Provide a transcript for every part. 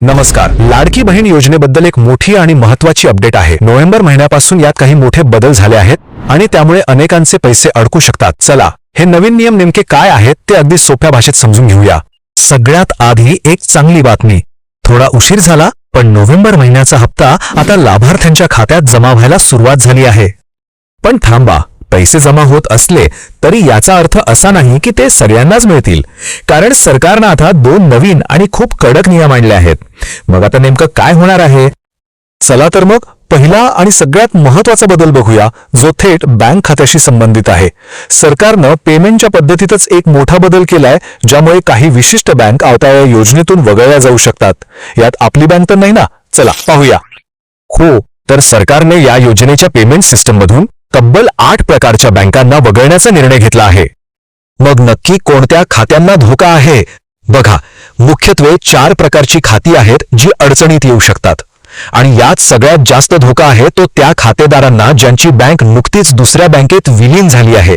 नमस्कार. लाडकी बहीण योजनेबद्दल एक मोठी आणि महत्त्वाची अपडेट आहे. नोव्हेंबर महिन्यापासून यात काही मोठे बदल झाले आहेत आणि त्यामुळे अनेकांचे पैसे अडकू शकतात. चला, हे नवीन नियम नेमके काय आहेत ते अगदी सोप्या भाषेत समजून घेऊया. सगळ्यात आधी एक चांगली बातमी. थोडा उशीर झाला, पण नोव्हेंबर महिन्याचा हप्ता आता लाभार्थ्यांच्या खात्यात जमा व्हायला सुरुवात झाली आहे. पण थांबा, पैसे जमा होत असले तरी याचा अर्थ असा नाही की ते सगळ्यांनाच मिळतील, कारण सरकारनं आता 2 नवीन आणि खूप कडक नियम आणले आहेत. मग आता नेमकं काय होणार आहे? चला तर मग पहिला आणि सगळ्यात महत्त्वाचा बदल बघूया, जो थेट बँक खात्याशी संबंधित आहे. सरकारनं पेमेंटच्या पद्धतीतच एक मोठा बदल केलाय, ज्यामुळे काही विशिष्ट बँक आता या योजनेतून वगळल्या जाऊ शकतात. यात आपली बँक तर नाही ना? चला पाहूया. हो, तर सरकारने या योजनेच्या पेमेंट सिस्टममधून तब्बल 8 प्रकारच्या बँकांना वगळण्याचा निर्णय घेतला आहे. मग नक्की कोणत्या खात्यांना धोका आहे? बघा, मुख्यत्वे 4 प्रकारची खाती आहेत जी अडचणीत येऊ शकतात. आणि यात सगळ्यात जास्त धोका आहे तो त्या खातेदारांना ज्यांची बँक नुकतीच दुसऱ्या बँकेत विलीन झाली आहे.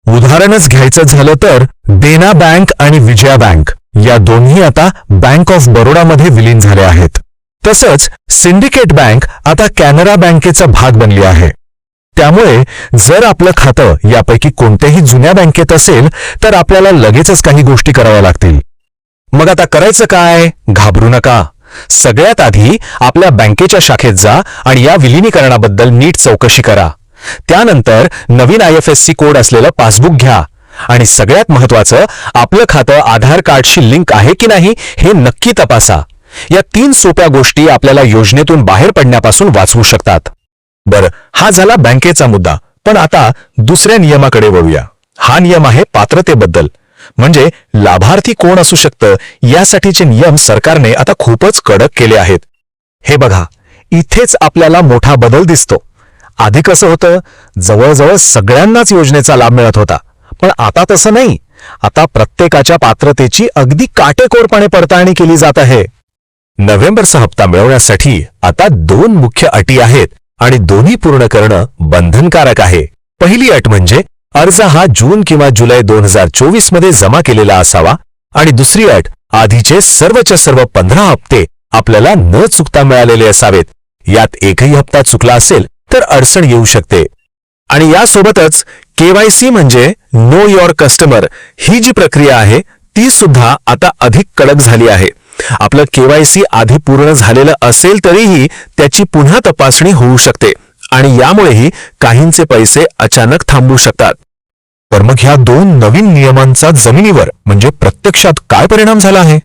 उदाहरणच घ्यायचं झालं तर देना बँक आणि विजया बँक या दोन्ही आता बँक ऑफ बरोडामध्ये विलीन झाल्या आहेत. तसंच सिंडिकेट बँक आता कॅनरा बँकेचा भाग बनली आहे. त्यामुळे जर आपलं खातं यापैकी कोणत्याही जुन्या बँकेत असेल तर आपल्याला लगेचच काही गोष्टी कराव्या लागतील. मग आता करायचं काय? घाबरू नका. सगळ्यात आधी आपल्या बँकेच्या शाखेत जा आणि या विलिनीकरणाबद्दल नीट चौकशी करा. त्यानंतर नवीन IFSC कोड असलेलं पासबुक घ्या आणि सगळ्यात महत्त्वाचं, आपलं खातं आधार कार्डशी लिंक आहे की नाही हे नक्की तपासा. या 3 सोप्या गोष्टी आपल्याला योजनेतून बाहेर पडण्यापासून वाचवू शकतात. बरं, हा झाला बँकेचा मुद्दा. पण आता दुसऱ्या नियमाकडे वळूया. हा नियम आहे पात्रतेबद्दल, म्हणजे लाभार्थी कोण असू शकतं यासाठीचे नियम सरकारने आता खूपच कडक केले आहेत. हे बघा, इथेच आपल्याला मोठा बदल दिसतो. आधी कसं होतं, जवळजवळ सगळ्यांनाच योजनेचा लाभ मिळत होता. पण आता तसं नाही. आता प्रत्येकाच्या पात्रतेची अगदी काटेकोरपणे पडताळणी केली जात आहे. नोव्हेंबरचा हप्ता मिळवण्यासाठी आता 2 मुख्य अटी आहेत आणि दोन्ही पूर्ण करणं बंधनकारक आहे. पहिली अट म्हणजे अर्ज हा जून किंवा जुलै 2024 मध्ये जमा केलेला असावा आणि दुसरी अट, आधीचे सर्वच्या सर्व 15 हप्ते आपल्याला न चुकता मिळालेले असावेत. यात एकही हप्ता चुकला असेल तर अडचण येऊ शकते. आणि यासोबतच KYC म्हणजे नो युअर कस्टमर ही जी प्रक्रिया आहे ती सुद्धा आता अधिक कडक झाली आहे. आपलं KYC आधी पूर्ण झालेलं असेल तरीही त्याची पुन्हा तपासणी होऊ शकते आणि यामुळेही काहींचे पैसे अचानक थांबू शकतात. तर मग ह्या 2 नवीन नियमांचा जमिनीवर म्हणजे प्रत्यक्षात काय परिणाम झाला आहे?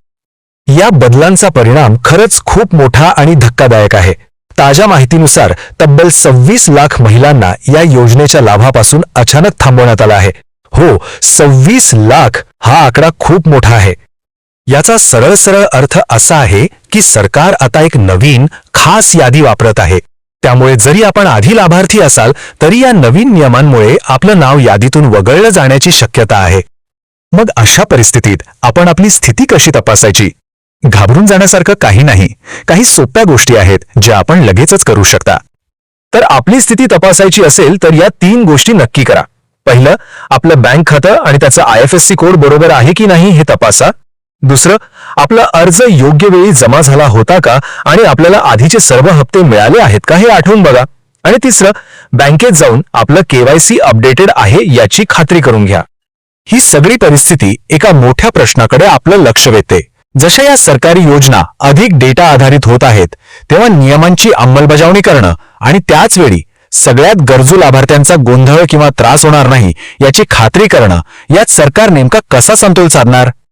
या बदलांचा परिणाम खरंच खूप मोठा आणि धक्कादायक आहे. ताज्या माहितीनुसार तब्बल 26 लाख महिलांना या योजनेच्या लाभापासून अचानक थांबवण्यात आला आहे. हो, 26 लाख हा आकडा खूप मोठा आहे. याचा सरळ सरळ अर्थ असा आहे की सरकार आता एक नवीन खास यादी वापरत आहे. त्यामुळे जरी आपण आधी लाभार्थी असाल तरी या नवीन नियमांमुळे आपलं नाव यादीतून वगळलं जाण्याची शक्यता आहे. मग अशा परिस्थितीत आपण आपली स्थिती कशी तपासायची? घाबरून जाण्यासारखं काही नाही. काही सोप्या गोष्टी आहेत ज्या आपण लगेचच करू शकता. तर आपली स्थिती तपासायची असेल तर या 3 गोष्टी नक्की करा. पहिलं, आपलं बँक खातं आणि त्याचा IFSC कोड बरोबर आहे की नाही हे तपासा. दुसरं, आपला अर्ज योग्य वेळी जमा झाला होता का आणि आपल्याला आधीचे सर्व हप्ते मिळाले आहेत का हे आठवून बघा. आणि तिसरं, बँकेत जाऊन आपलं KYC अपडेटेड आहे याची खात्री करून घ्या. ही सगळी परिस्थिती एका मोठ्या प्रश्नाकडे आपलं लक्ष वेधते. जशा या सरकारी योजना अधिक डेटा आधारित होत आहेत, तेव्हा नियमांची अंमलबजावणी करणं आणि त्याच वेळी सगळ्यात गरजू लाभार्थ्यांचा गोंधळ किंवा त्रास होणार नाही याची खात्री करणं, यात सरकार नेमका कसा समतोल साधणार?